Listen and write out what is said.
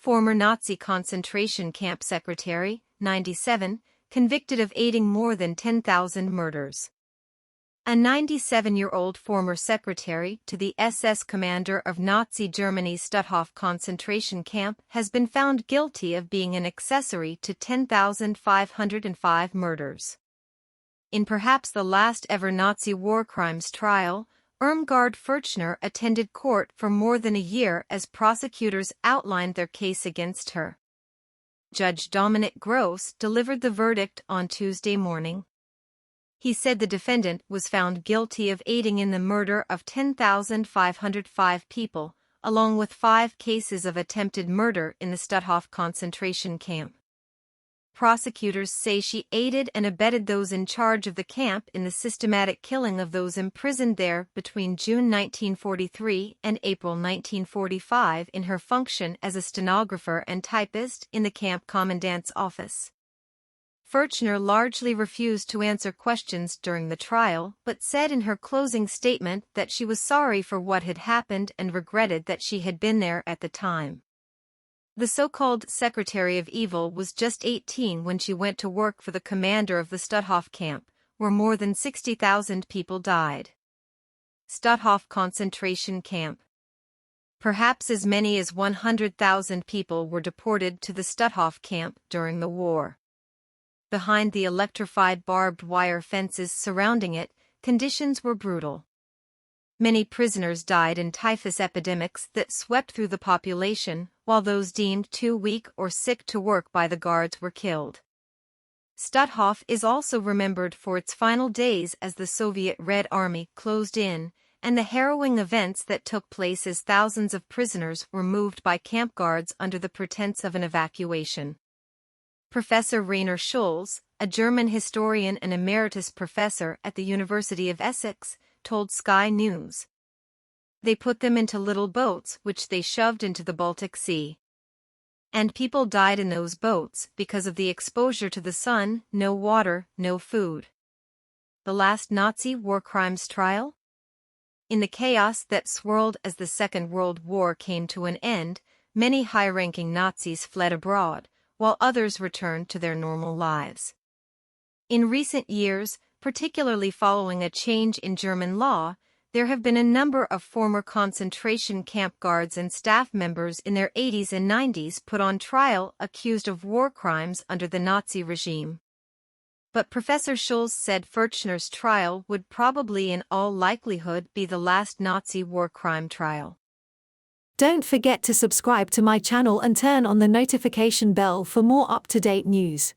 former Nazi concentration camp secretary, 97, convicted of aiding more than 10,000 murders. A 97-year-old former secretary to the SS commander of Nazi Germany's Stutthof concentration camp has been found guilty of being an accessory to 10,505 murders. In perhaps the last ever Nazi war crimes trial, Irmgard Furchner attended court for more than a year as prosecutors outlined their case against her. Judge Dominic Gross delivered the verdict on Tuesday morning. He said the defendant was found guilty of aiding in the murder of 10,505 people, along with 5 cases of attempted murder in the Stutthof concentration camp. Prosecutors say she aided and abetted those in charge of the camp in the systematic killing of those imprisoned there between June 1943 and April 1945 in her function as a stenographer and typist in the camp commandant's office. Furchner largely refused to answer questions during the trial but said in her closing statement that she was sorry for what had happened and regretted that she had been there at the time. The so-called Secretary of Evil was just 18 when she went to work for the commander of the Stutthof camp, where more than 60,000 people died. Stutthof concentration camp. Perhaps as many as 100,000 people were deported to the Stutthof camp during the war. Behind the electrified barbed wire fences surrounding it, conditions were brutal. Many prisoners died in typhus epidemics that swept through the population, while those deemed too weak or sick to work by the guards were killed. Stutthof is also remembered for its final days as the Soviet Red Army closed in, and the harrowing events that took place as thousands of prisoners were moved by camp guards under the pretense of an evacuation. Professor Rainer Schulz, a German historian and emeritus professor at the University of Essex, told Sky News. They put them into little boats which they shoved into the Baltic Sea. And people died in those boats because of the exposure to the sun, no water, no food. The last Nazi war crimes trial? In the chaos that swirled as the Second World War came to an end, many high-ranking Nazis fled abroad, while others returned to their normal lives. In recent years, particularly following a change in German law, there have been a number of former concentration camp guards and staff members in their 80s and 90s put on trial accused of war crimes under the Nazi regime. But Professor Schulz said Furchner's trial would probably in all likelihood be the last Nazi war crime trial. Don't forget to subscribe to my channel and turn on the notification bell for more up-to-date news.